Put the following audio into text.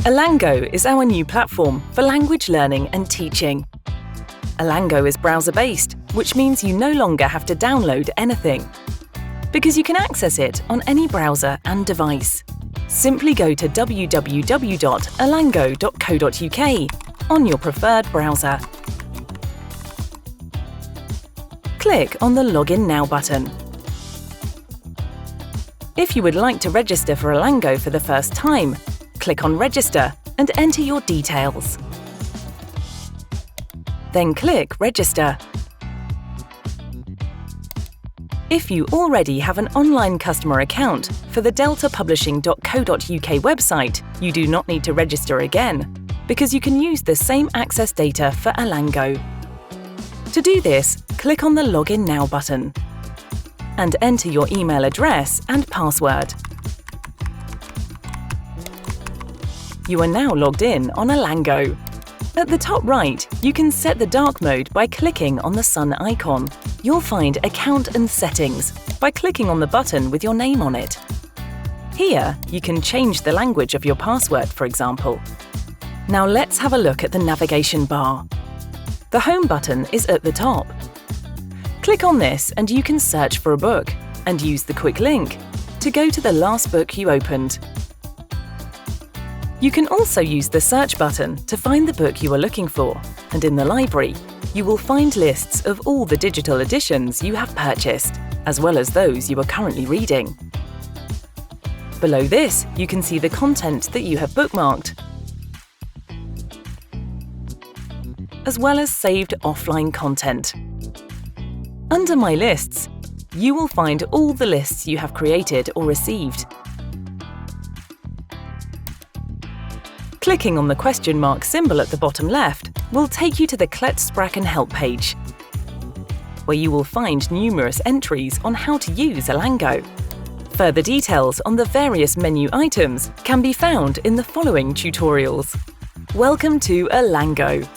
Elango is our new platform for language learning and teaching. Elango is browser-based, which means you no longer have to download anything, because you can access it on any browser and device. Simply go to www.elango.co.uk on your preferred browser. Click on the Login Now button. If you would like to register for Elango for the first time, click on Register and enter your details. Then click Register. If you already have an online customer account for the deltapublishing.co.uk website, you do not need to register again, because you can use the same access data for Elango. To do this, click on the Login Now button and enter your email address and password. You are now logged in on Elango. At the top right, you can set the dark mode by clicking on the sun icon. You'll find Account and Settings by clicking on the button with your name on it. Here, you can change the language of your password, for example. Now let's have a look at the navigation bar. The Home button is at the top. Click on this and you can search for a book and use the quick link to go to the last book you opened. You can also use the search button to find the book you are looking for, and in the library, you will find lists of all the digital editions you have purchased, as well as those you are currently reading. Below this, you can see the content that you have bookmarked, as well as saved offline content. Under My Lists, you will find all the lists you have created or received. Clicking on the question mark symbol at the bottom left will take you to the Klett-Sprachen help page, where you will find numerous entries on how to use Elango. Further details on the various menu items can be found in the following tutorials. Welcome to Elango.